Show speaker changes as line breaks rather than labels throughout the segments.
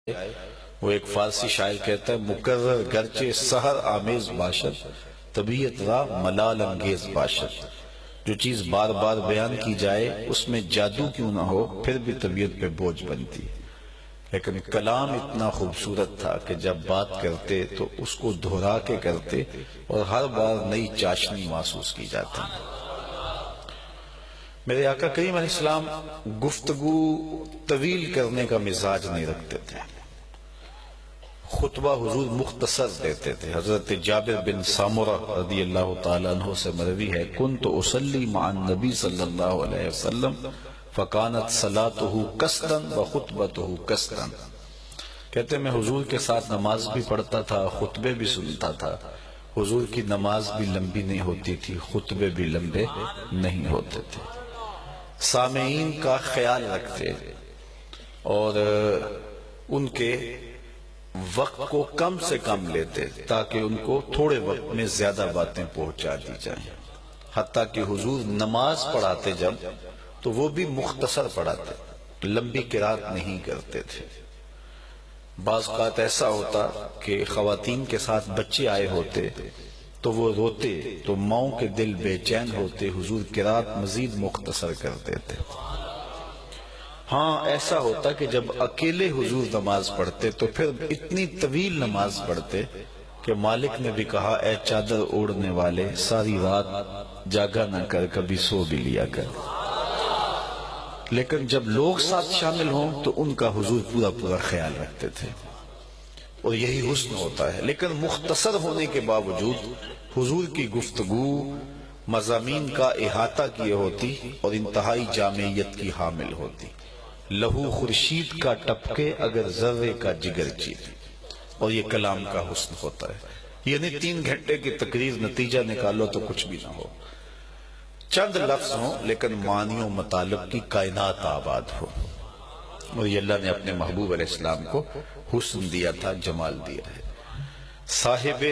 وہ ایک فارسی شاعر کہتا ہے مکرر گرچہ سحر آمیز باشد طبیعت را ملال انگیز باشد. جو چیز بار بار بیان کی جائے اس میں جادو کیوں نہ ہو پھر بھی طبیعت پہ بوجھ بنتی. لیکن کلام اتنا خوبصورت تھا کہ جب بات کرتے تو اس کو دہرا کے کرتے اور ہر بار نئی چاشنی محسوس کی جاتی. میرے آقا کریم علیہ السلام گفتگو طویل کرنے کا مزاج نہیں رکھتے تھے. خطبہ حضور مختصر دیتے تھے. حضرت جابر بن سامرہ رضی اللہ تعالیٰ عنہ سے مروی ہے کنت اصلی مع النبی صلی اللہ علیہ وسلم فکانت صلاته قصدا وخطبته قصدا. کہتے میں حضور کے ساتھ نماز بھی پڑھتا تھا خطبے بھی سنتا تھا. حضور کی نماز بھی لمبی نہیں ہوتی تھی خطبے بھی لمبے نہیں ہوتے تھے. سامعین کا خیال رکھتے اور ان کے وقت کو کم سے کم لیتے تاکہ ان کو تھوڑے وقت میں زیادہ باتیں پہنچا دی جائیں. حتیٰ کہ حضور نماز پڑھاتے جب تو وہ بھی مختصر پڑھاتے, لمبی قرات نہیں کرتے تھے. بعض اوقات ایسا ہوتا کہ خواتین کے ساتھ بچے آئے ہوتے تو وہ روتے تو ماؤں کے دل بے چین ہوتے, حضور قرات مزید مختصر کرتے تھے. ہاں ایسا ہوتا کہ جب اکیلے حضور نماز پڑھتے تو پھر اتنی طویل نماز پڑھتے کہ مالک نے بھی کہا اے چادر اوڑھنے والے ساری رات جاگا نہ کر کبھی سو بھی لیا کر. لیکن جب لوگ ساتھ شامل ہوں تو ان کا حضور پورا پورا خیال رکھتے تھے اور یہی حسن ہوتا ہے. لیکن مختصر ہونے کے باوجود حضور کی گفتگو مضامین کا احاطہ کیے ہوتی اور انتہائی جامعیت کی حامل ہوتی. لہو خورشید کا ٹپکے اگر ذرے کا جگر چیر, اور یہ کلام کا حسن ہوتا ہے. یعنی 3 گھنٹے کی تقریر نتیجہ نکالو تو کچھ بھی نہ ہو, چند لفظ ہوں لیکن معنی و مطالب کی کائنات آباد ہو. اور یہ اللہ نے اپنے محبوب علیہ السلام کو حسن دیا تھا, جمال دیا ہے. صاحب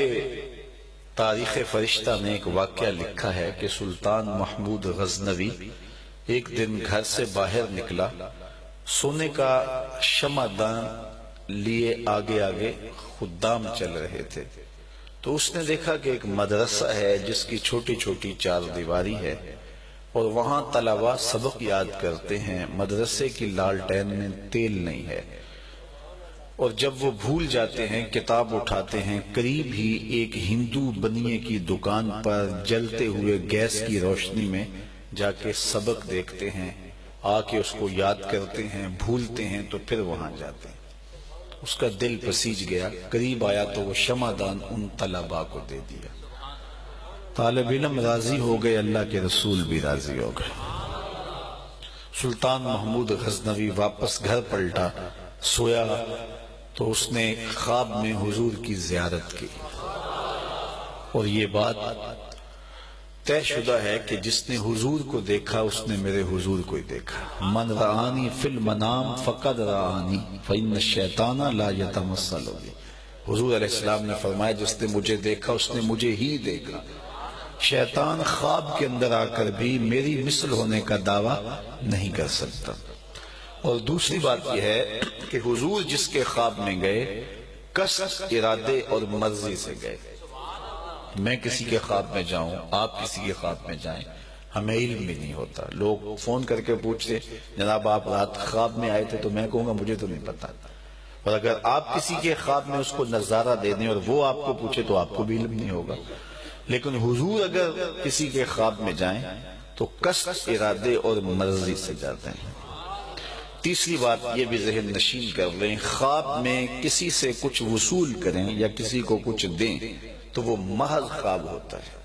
تاریخ فرشتہ نے ایک واقعہ لکھا ہے کہ سلطان محمود غزنوی ایک دن گھر سے باہر نکلا, سونے کا شمعدان لیے آگے آگے خدام چل رہے تھے. تو اس نے دیکھا کہ ایک مدرسہ ہے جس کی چھوٹی چھوٹی 4 دیواری ہے اور وہاں طلباء سبق یاد کرتے ہیں. مدرسے کی لالٹین میں تیل نہیں ہے اور جب وہ بھول جاتے ہیں کتاب اٹھاتے ہیں. قریب ہی ایک ہندو بنیے کی دکان پر جلتے ہوئے گیس کی روشنی میں جا کے سبق دیکھتے ہیں, آ کے اس کو یاد کرتے ہیں, بھولتے ہیں تو پھر وہاں جاتے ہیں. اس کا دل پسیج گیا, قریب آیا تو وہ شمعدان ان طلباء کو دے دیا. طالب علم راضی ہو گئے, اللہ کے رسول بھی راضی ہو گئے. سلطان محمود غزنوی واپس گھر پلٹا, سویا تو اس نے خواب میں حضور کی زیارت کی. اور یہ بات طے شدہ ہے کہ جس نے حضور کو دیکھا اس نے میرے حضور کو ہی دیکھا. من رآنی فی المنام فقد رآنی فإن الشیطان لا یتمثل بی. حضور علیہ السلام نے فرمایا جس نے مجھے دیکھا اس نے مجھے ہی دیکھا. شیطان خواب کے اندر آ کر بھی میری مثل ہونے کا دعویٰ نہیں کر سکتا. اور دوسری بات یہ ہے کہ حضور جس کے خواب میں گئے قصد, ارادے اور مرضی سے گئے. میں کسی کے خواب میں جاؤں, آپ کسی کے خواب میں جائیں, ہمیں علم بھی نہیں ہوتا. لوگ فون کر کے پوچھتے جناب آپ رات خواب میں آئے تھے, تو میں کہوں گا مجھے تو نہیں پتا. اور اگر آپ کسی کے خواب میں اس کو نظارہ دے دیں اور وہ آپ کو پوچھے تو آپ کو بھی علم نہیں ہوگا. لیکن حضور اگر کسی کے خواب میں جائیں تو قصد, ارادے اور مرضی سے جاتے ہیں. تیسری بات یہ بھی ذہن نشین کر لیں, خواب میں کسی سے کچھ وصول کریں یا کسی کو کچھ دیں تو وہ محض خواب ہوتا ہے.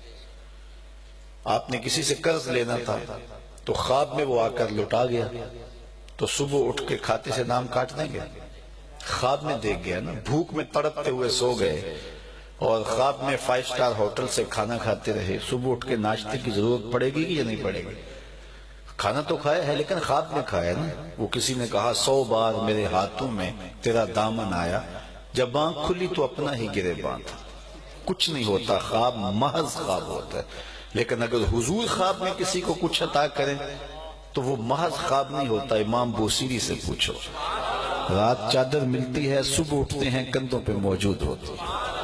آپ نے کسی سے قرض لینا تھا تو خواب میں وہ آ کر لٹا گیا تو صبح اٹھ کے کھاتے سے نام کاٹ دیں گے؟ خواب میں دیکھ گیا نا, بھوک میں تڑپتے ہوئے سو گئے اور خواب میں 5 اسٹار ہوٹل سے کھانا کھاتے رہے, صبح اٹھ کے ناشتے کی ضرورت پڑے گی یا نہیں پڑے گی؟ کھانا تو کھایا ہے لیکن خواب میں کھایا نا. وہ کسی نے کہا 100 بار میرے ہاتھوں میں تیرا دامن آیا, جب آنکھ کھلی تو اپنا ہی گریباں تھا. کچھ نہیں ہوتا, خواب محض خواب ہوتا ہے. لیکن اگر حضور خواب میں کسی کو کچھ عطا کریں تو وہ محض خواب نہیں ہوتا. امام بوصیری سے پوچھو. رات چادر ملتی ہے، صبح اٹھتے ہیں کندھوں پہ موجود ہوتی ہے۔